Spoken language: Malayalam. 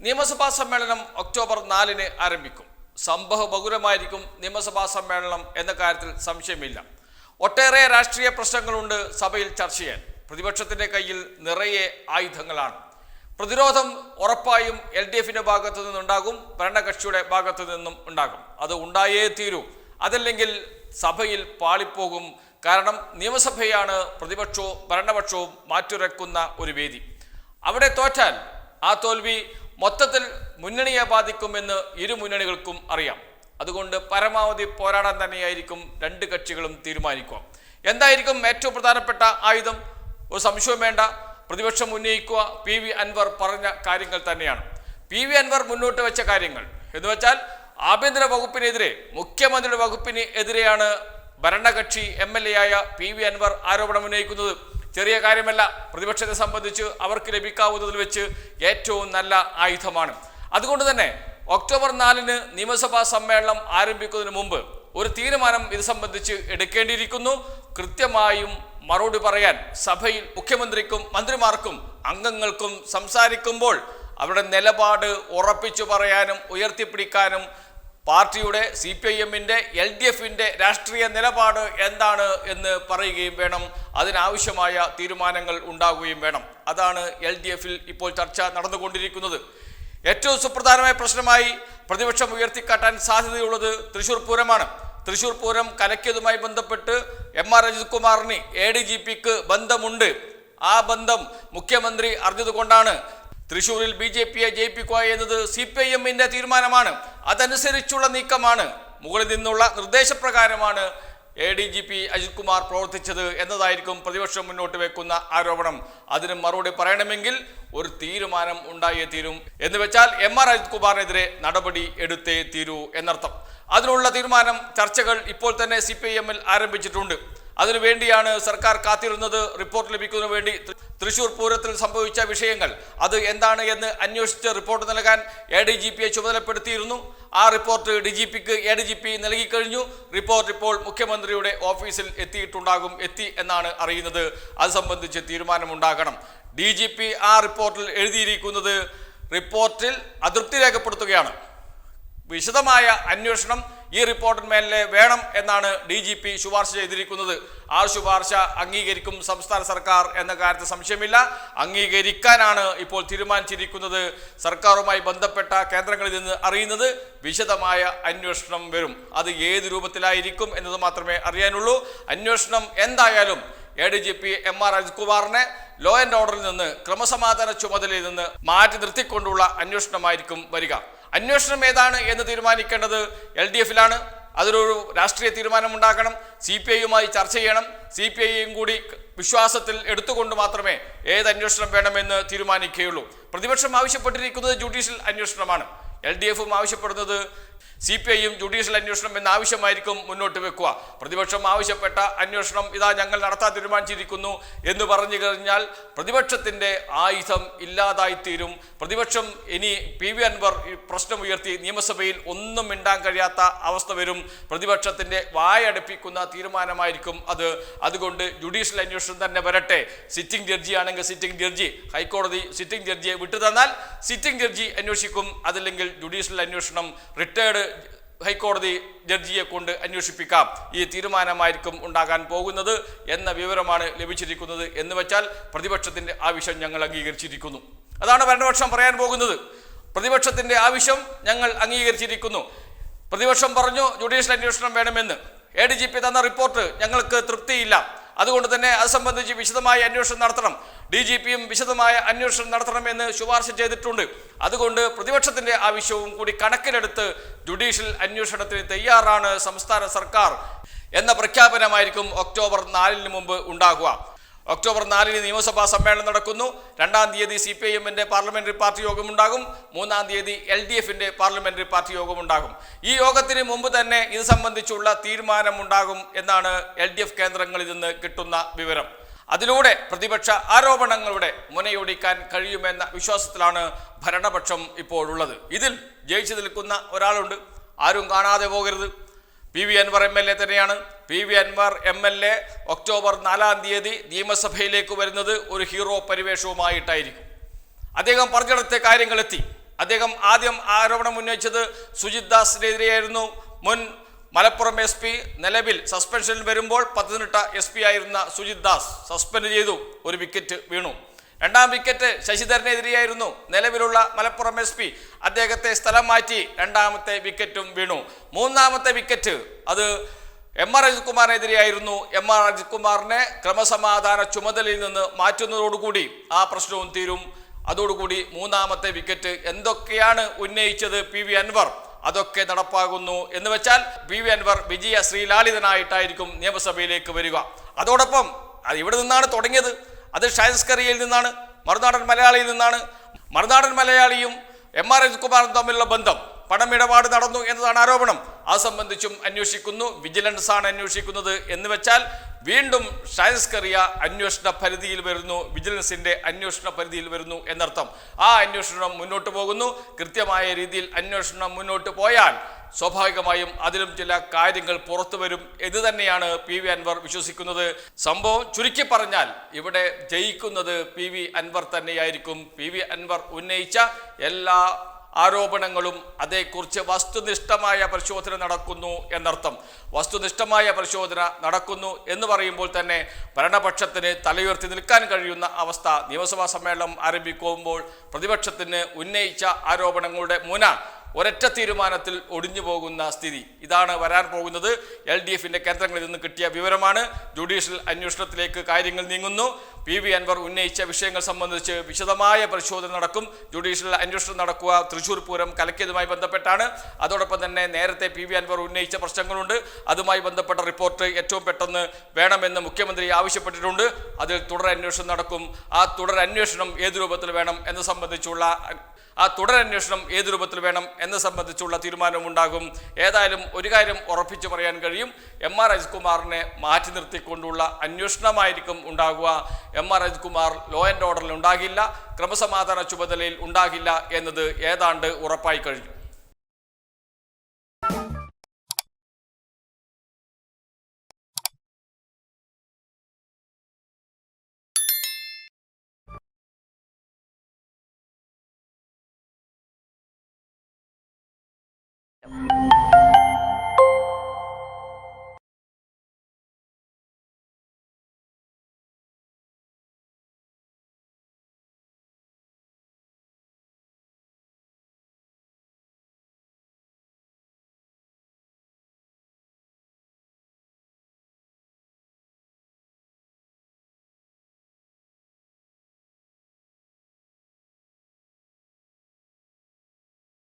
നിയമസഭാ സമ്മേളനം ഒക്ടോബർ 4-ന് ആരംഭിക്കും. സംഭവബഹുലമായിരിക്കും നിയമസഭാ സമ്മേളനം എന്ന കാര്യത്തിൽ സംശയമില്ല. ഒട്ടേറെ രാഷ്ട്രീയ പ്രശ്നങ്ങളുണ്ട് സഭയിൽ ചർച്ച ചെയ്യാൻ. പ്രതിപക്ഷത്തിന്റെ കയ്യിൽ നിറയെ ആയുധങ്ങളാണ്. പ്രതിരോധം ഉറപ്പായും LDFന്റെ ഭാഗത്തു നിന്നുണ്ടാകും, ഭരണകക്ഷിയുടെ ഭാഗത്തു നിന്നും ഉണ്ടാകും. അത് ഉണ്ടായേ തീരൂ, അതല്ലെങ്കിൽ സഭയിൽ പാളിപ്പോകും. കാരണം നിയമസഭയാണ് പ്രതിപക്ഷവും ഭരണപക്ഷവും മാറ്റുരക്കുന്ന ഒരു വേദി. അവിടെ തോറ്റാൽ ആ തോൽവി മൊത്തത്തിൽ മുന്നണിയെ ബാധിക്കുമെന്ന് ഇരു മുന്നണികൾക്കും അറിയാം. അതുകൊണ്ട് പരമാവധി പോരാടാൻ തന്നെയായിരിക്കും രണ്ട് കക്ഷികളും തീരുമാനിക്കുക. എന്തായിരിക്കും ഏറ്റവും പ്രധാനപ്പെട്ട ആയുധം? ഒരു സംശയവും വേണ്ട, പ്രതിപക്ഷം ഉന്നയിക്കുക PV അൻവർ പറഞ്ഞ കാര്യങ്ങൾ തന്നെയാണ്. PV അൻവർ മുന്നോട്ട് വെച്ച കാര്യങ്ങൾ എന്ന് വെച്ചാൽ ആഭ്യന്തര വകുപ്പിനെതിരെ, മുഖ്യമന്ത്രിയുടെ വകുപ്പിന് എതിരെയാണ് ഭരണകക്ഷി MLA ആയ PV അൻവർ ആരോപണം ഉന്നയിക്കുന്നത്. ചെറിയ കാര്യമല്ല. പ്രതിപക്ഷത്തെ സംബന്ധിച്ച് അവർക്ക് ലഭിക്കാവുന്നതിൽ വെച്ച് ഏറ്റവും നല്ല ആയുധമാണ്. അതുകൊണ്ട് തന്നെ ഒക്ടോബർ 4-ന് നിയമസഭാ സമ്മേളനം ആരംഭിക്കുന്നതിന് മുമ്പ് ഒരു തീരുമാനം ഇത് സംബന്ധിച്ച് എടുക്കേണ്ടിയിരിക്കുന്നു. കൃത്യമായും മറുപടി പറയാൻ സഭയിൽ മുഖ്യമന്ത്രിക്കും മന്ത്രിമാർക്കും അംഗങ്ങൾക്കും സംസാരിക്കുമ്പോൾ അവരുടെ നിലപാട് ഉറപ്പിച്ചു പറയാനും ഉയർത്തിപ്പിടിക്കാനും പാർട്ടിയുടെ CPIMന്റെ LDFന്റെ രാഷ്ട്രീയ നിലപാട് എന്താണ് എന്ന് പറയുകയും വേണം. അതിനാവശ്യമായ തീരുമാനങ്ങൾ ഉണ്ടാവുകയും വേണം. അതാണ് LDFൽ ഇപ്പോൾ ചർച്ച നടന്നുകൊണ്ടിരിക്കുന്നത്. ഏറ്റവും സുപ്രധാനമായ പ്രശ്നമായി പ്രതിപക്ഷം ഉയർത്തിക്കാട്ടാൻ സാധ്യതയുള്ളത് തൃശ്ശൂർ പൂരമാണ്. തൃശ്ശൂർ പൂരം കലക്കിയതുമായി ബന്ധപ്പെട്ട് MR അജിത് കുമാറിന് ADGPക്ക് ബന്ധമുണ്ട്. ആ ബന്ധം മുഖ്യമന്ത്രി അറിഞ്ഞതുകൊണ്ടാണ് തൃശ്ശൂരിൽ BJPയെ ജയിപ്പിക്കുക എന്നത് CPIMന്റെ തീരുമാനമാണ്. അതനുസരിച്ചുള്ള നീക്കമാണ്, മുകളിൽ നിന്നുള്ള നിർദ്ദേശപ്രകാരമാണ് ADGP അജിത് കുമാർ പ്രവർത്തിച്ചത് എന്നതായിരിക്കും പ്രതിപക്ഷം മുന്നോട്ട് വെക്കുന്ന ആരോപണം. അതിന് മറുപടി പറയണമെങ്കിൽ ഒരു തീരുമാനം ഉണ്ടായേ തീരും. എന്ന് വെച്ചാൽ MR അജിത് കുമാറിനെതിരെ നടപടി എടുത്തേ തീരൂ എന്നർത്ഥം. അതിനുള്ള തീരുമാനം ചർച്ചകൾ ഇപ്പോൾ തന്നെ CPIMൽ ആരംഭിച്ചിട്ടുണ്ട്. അതിനുവേണ്ടിയാണ് സർക്കാർ കാത്തിരുന്നത്. റിപ്പോർട്ട് ലഭിക്കുന്നതിന് വേണ്ടി തൃശ്ശൂർ പൂരത്തിൽ സംഭവിച്ച വിഷയങ്ങൾ അത് എന്താണ് എന്ന് അന്വേഷിച്ച് റിപ്പോർട്ട് നൽകാൻ ADGPയെ ചുമതലപ്പെടുത്തിയിരുന്നു. ആ റിപ്പോർട്ട് DGPക്ക് ADGP നൽകിക്കഴിഞ്ഞു. റിപ്പോർട്ട് ഇപ്പോൾ മുഖ്യമന്ത്രിയുടെ ഓഫീസിൽ എത്തി എന്നാണ് അറിയുന്നത്. അത് സംബന്ധിച്ച് തീരുമാനമുണ്ടാകണം. DGP ആ റിപ്പോർട്ടിൽ എഴുതിയിരിക്കുന്നത്, റിപ്പോർട്ടിൽ അതൃപ്തി രേഖപ്പെടുത്തുകയാണ്. വിശദമായ അന്വേഷണം ഈ റിപ്പോർട്ടിന്മേലെ വേണം എന്നാണ് DGP ശുപാർശ ചെയ്തിരിക്കുന്നത്. ആ ശുപാർശ അംഗീകരിക്കും സംസ്ഥാന സർക്കാർ എന്ന കാര്യത്തിൽ സംശയമില്ല. അംഗീകരിക്കാനാണ് ഇപ്പോൾ തീരുമാനിച്ചിരിക്കുന്നത്. സർക്കാരുമായി ബന്ധപ്പെട്ട കേന്ദ്രങ്ങളിൽ നിന്ന് അറിയുന്നത് വിശദമായ അന്വേഷണം വരും. അത് ഏത് രൂപത്തിലായിരിക്കും എന്നത് മാത്രമേ അറിയാനുള്ളൂ. അന്വേഷണം എന്തായാലും ADGP MR അജിത് കുമാറിനെ ലോ ആൻഡ് ഓർഡറിൽ നിന്ന്, ക്രമസമാധാന ചുമതലയിൽ നിന്ന് മാറ്റി നിർത്തിക്കൊണ്ടുള്ള അന്വേഷണമായിരിക്കും വരിക. അന്വേഷണം ഏതാണ് എന്ന് തീരുമാനിക്കേണ്ടത് LDFലാണ്. അതിലൊരു രാഷ്ട്രീയ തീരുമാനം ഉണ്ടാക്കണം. CPIയുമായി ചർച്ച ചെയ്യണം. CPIയും കൂടി വിശ്വാസത്തിൽ എടുത്തുകൊണ്ട് മാത്രമേ ഏത് അന്വേഷണം വേണമെന്ന് തീരുമാനിക്കുകയുള്ളൂ. പ്രതിപക്ഷം ആവശ്യപ്പെട്ടിരിക്കുന്നത് ജുഡീഷ്യൽ അന്വേഷണമാണ്. LDFും ആവശ്യപ്പെടുന്നത് CPIയും ജുഡീഷ്യൽ അന്വേഷണം എന്ന ആവശ്യമായിരിക്കും മുന്നോട്ട് വെക്കുക. പ്രതിപക്ഷം ആവശ്യപ്പെട്ട അന്വേഷണം ഇതാ ഞങ്ങൾ നടത്താൻ തീരുമാനിച്ചിരിക്കുന്നു എന്ന് പറഞ്ഞു കഴിഞ്ഞാൽ പ്രതിപക്ഷത്തിന്റെ ആയുധം ഇല്ലാതായിത്തീരും. പ്രതിപക്ഷം ഇനി PV അൻവർ പ്രശ്നം ഉയർത്തി നിയമസഭയിൽ ഒന്നും മിണ്ടാൻ കഴിയാത്ത അവസ്ഥ വരും. പ്രതിപക്ഷത്തിന്റെ വായടപ്പിക്കുന്ന തീരുമാനമായിരിക്കും അത്. അതുകൊണ്ട് ജുഡീഷ്യൽ അന്വേഷണം തന്നെ വരട്ടെ. സിറ്റിംഗ് ജഡ്ജി ആണെങ്കിൽ സിറ്റിംഗ് ജഡ്ജി, ഹൈക്കോടതി സിറ്റിംഗ് ജഡ്ജിയെ വിട്ടുതന്നാൽ സിറ്റിംഗ് ജഡ്ജി അന്വേഷിക്കും. അതല്ലെങ്കിൽ ജുഡീഷ്യൽ അന്വേഷണം റിട്ടയർഡ് ഹൈക്കോടതി ജഡ്ജിയെ കൊണ്ട് അന്വേഷിപ്പിക്കാം. ഈ തീരുമാനമായിരിക്കും ഉണ്ടാകാൻ പോകുന്നത് എന്ന വിവരമാണ് ലഭിച്ചിരിക്കുന്നത്. എന്ന് വെച്ചാൽ പ്രതിപക്ഷത്തിന്റെ ആവശ്യം ഞങ്ങൾ അംഗീകരിച്ചിരിക്കുന്നു. അതാണ് ഭരണപക്ഷം പറയാൻ പോകുന്നത്. പ്രതിപക്ഷത്തിന്റെ ആവശ്യം ഞങ്ങൾ അംഗീകരിച്ചിരിക്കുന്നു. പ്രതിപക്ഷം പറഞ്ഞു ജുഡീഷ്യൽ അന്വേഷണം വേണമെന്ന്. ADGP തന്ന റിപ്പോർട്ട് ഞങ്ങൾക്ക് തൃപ്തിയില്ല. അതുകൊണ്ട് തന്നെ അത് സംബന്ധിച്ച് വിശദമായ അന്വേഷണം നടത്തണം. DGPയും വിശദമായ അന്വേഷണം നടത്തണമെന്ന് ശുപാർശ ചെയ്തിട്ടുണ്ട്. അതുകൊണ്ട് പ്രതിപക്ഷത്തിന്റെ ആവശ്യവും കൂടി കണക്കിലെടുത്ത് ജുഡീഷ്യൽ അന്വേഷണത്തിന് തയ്യാറാണ് സംസ്ഥാന സർക്കാർ എന്ന പ്രഖ്യാപനമായിരിക്കും ഒക്ടോബർ 4-ന് മുമ്പ് ഉണ്ടാകുക. ഒക്ടോബർ 4-ന് നിയമസഭാ സമ്മേളനം നടക്കുന്നു. 2-ാം തീയതി CPIMന്റെ പാർലമെന്ററി പാർട്ടി യോഗമുണ്ടാകും. 3-ാം തീയതി LDFന്റെ പാർലമെന്ററി പാർട്ടി യോഗമുണ്ടാകും. ഈ യോഗത്തിന് മുമ്പ് തന്നെ ഇത് സംബന്ധിച്ചുള്ള തീരുമാനമുണ്ടാകും എന്നാണ് LDF കേന്ദ്രങ്ങളിൽ നിന്ന് കിട്ടുന്ന വിവരം. അതിലൂടെ പ്രതിപക്ഷ ആരോപണങ്ങളുടെ മുനയൊടിക്കാൻ കഴിയുമെന്ന വിശ്വാസത്തിലാണ് ഭരണപക്ഷം ഇപ്പോഴുള്ളത്. ഇതിൽ ജയിച്ചു നിൽക്കുന്ന ഒരാളുണ്ട്, ആരും കാണാതെ പോകരുത്. PV അൻവർ MLA തന്നെയാണ്. PV അൻവർ MLA ഒക്ടോബർ 4-ാം തീയതി നിയമസഭയിലേക്ക് വരുന്നത് ഒരു ഹീറോ പരിവേഷവുമായിട്ടായിരിക്കും. അദ്ദേഹം പറഞ്ഞിടത്തെ കാര്യങ്ങളെത്തി. അദ്ദേഹം ആദ്യം ആരോപണം ഉന്നയിച്ചത് സുജിത് ദാസിനെതിരെയായിരുന്നു. മുൻ മലപ്പുറം എസ് പി നിലവിൽ സസ്പെൻഷനിൽ വരുമ്പോൾ പത്തനംതിട്ട എസ് പി ആയിരുന്ന സുജിത് ദാസ് സസ്പെൻഡ് ചെയ്തു, ഒരു വിക്കറ്റ് വീണു. രണ്ടാം വിക്കറ്റ് ശശിധരനെതിരെയായിരുന്നു. നിലവിലുള്ള മലപ്പുറം എസ് പി അദ്ദേഹത്തെ സ്ഥലം മാറ്റി, രണ്ടാമത്തെ വിക്കറ്റും വീണു. മൂന്നാമത്തെ വിക്കറ്റ് അത് എം.ആർ. അജിത് കുമാറിനെതിരെയായിരുന്നു. എം.ആർ. അജിത് കുമാറിനെ ക്രമസമാധാന ചുമതലയിൽ നിന്ന് മാറ്റുന്നതോടുകൂടി ആ പ്രശ്നവും തീരും. അതോടുകൂടി മൂന്നാമത്തെ വിക്കറ്റ് എന്തൊക്കെയാണ് ഉന്നയിച്ചത് പി വി അൻവർ അതൊക്കെ നടപ്പാകുന്നു എന്ന് വെച്ചാൽ പി വി അൻവർ വിജയ ശ്രീലാളിതനായിട്ടായിരിക്കും നിയമസഭയിലേക്ക് വരിക. അതോടൊപ്പം അത് ഇവിടെ നിന്നാണ് തുടങ്ങിയത്, അത് ഷയൻസ്കറിയയിൽ നിന്നാണ്, മറുനാടൻ മലയാളിയിൽ നിന്നാണ്. മറുനാടൻ മലയാളിയും എം.ആർ. അജിത് കുമാറും തമ്മിലുള്ള ബന്ധം, പണമിടപാട് നടന്നു എന്നതാണ് ആരോപണം. അത് സംബന്ധിച്ചും അന്വേഷിക്കുന്നു, വിജിലൻസ് ആണ് അന്വേഷിക്കുന്നത് എന്ന് വെച്ചാൽ വീണ്ടും ഷയൻസ്കറിയ അന്വേഷണ പരിധിയിൽ വരുന്നു, വിജിലൻസിന്റെ അന്വേഷണ പരിധിയിൽ വരുന്നു എന്നർത്ഥം. ആ അന്വേഷണം മുന്നോട്ട് പോകുന്നു. കൃത്യമായ രീതിയിൽ അന്വേഷണം മുന്നോട്ട് പോയാൽ സ്വാഭാവികമായും അതിലും ചില കാര്യങ്ങൾ പുറത്തു വരും എന്ന് തന്നെയാണ് പി വി അൻവർ വിശ്വസിക്കുന്നത്. സംഭവം ചുരുക്കി പറഞ്ഞാൽ ഇവിടെ ജയിക്കുന്നത് പി വി അൻവർ തന്നെയായിരിക്കും. പി വി അൻവർ ഉന്നയിച്ച എല്ലാ ആരോപണങ്ങളും അതേക്കുറിച്ച് വസ്തുനിഷ്ഠമായ പരിശോധന നടക്കുന്നു എന്നർത്ഥം. വസ്തുനിഷ്ഠമായ പരിശോധന നടക്കുന്നു എന്ന് പറയുമ്പോൾ തന്നെ ഭരണപക്ഷത്തിന് തലയുയർത്തി നിൽക്കാൻ കഴിയുന്ന അവസ്ഥ. നിയമസഭാ സമ്മേളനം ആരംഭിക്കുമ്പോൾ പ്രതിപക്ഷത്തിന് ഉന്നയിച്ച ആരോപണങ്ങളുടെ മുന ഒരൊറ്റ തീരുമാനത്തിൽ ഒടിഞ്ഞു പോകുന്ന സ്ഥിതി ഇതാണ് വരാൻ പോകുന്നത്. LDFന്റെ കേന്ദ്രങ്ങളിൽ നിന്ന് കിട്ടിയ വിവരമാണ്. ജുഡീഷ്യൽ അന്വേഷണത്തിലേക്ക് കാര്യങ്ങൾ നീങ്ങുന്നു. പി വി അൻവർ ഉന്നയിച്ച വിഷയങ്ങൾ സംബന്ധിച്ച് വിശദമായ പരിശോധന നടക്കും. ജുഡീഷ്യൽ അന്വേഷണം നടക്കുക തൃശ്ശൂർ പൂരം കലക്കിയതുമായി ബന്ധപ്പെട്ടാണ്. അതോടൊപ്പം തന്നെ നേരത്തെ പി വി അൻവർ ഉന്നയിച്ച പ്രശ്നങ്ങളുണ്ട്. അതുമായി ബന്ധപ്പെട്ട റിപ്പോർട്ട് ഏറ്റവും പെട്ടെന്ന് വേണമെന്ന് മുഖ്യമന്ത്രി ആവശ്യപ്പെട്ടിട്ടുണ്ട്. അതിൽ തുടരന്വേഷണം നടക്കും. ആ തുടരന്വേഷണം ഏത് രൂപത്തിൽ വേണം എന്ന് സംബന്ധിച്ചുള്ള തീരുമാനമുണ്ടാകും. ഏതായാലും ഒരു കാര്യം ഉറപ്പിച്ചു പറയാൻ കഴിയും, എം.ആർ. അജിത് കുമാറിനെ മാറ്റി നിർത്തിക്കൊണ്ടുള്ള അന്വേഷണമായിരിക്കും ഉണ്ടാകുക. M R. Ajith Kumar law and ഓർഡറിൽ ഉണ്ടാകില്ല, ക്രമസമാധാന ചുമതലയിൽ ഉണ്ടാകില്ല എന്നത് ഏതാണ്ട് ഉറപ്പായി കഴിഞ്ഞു.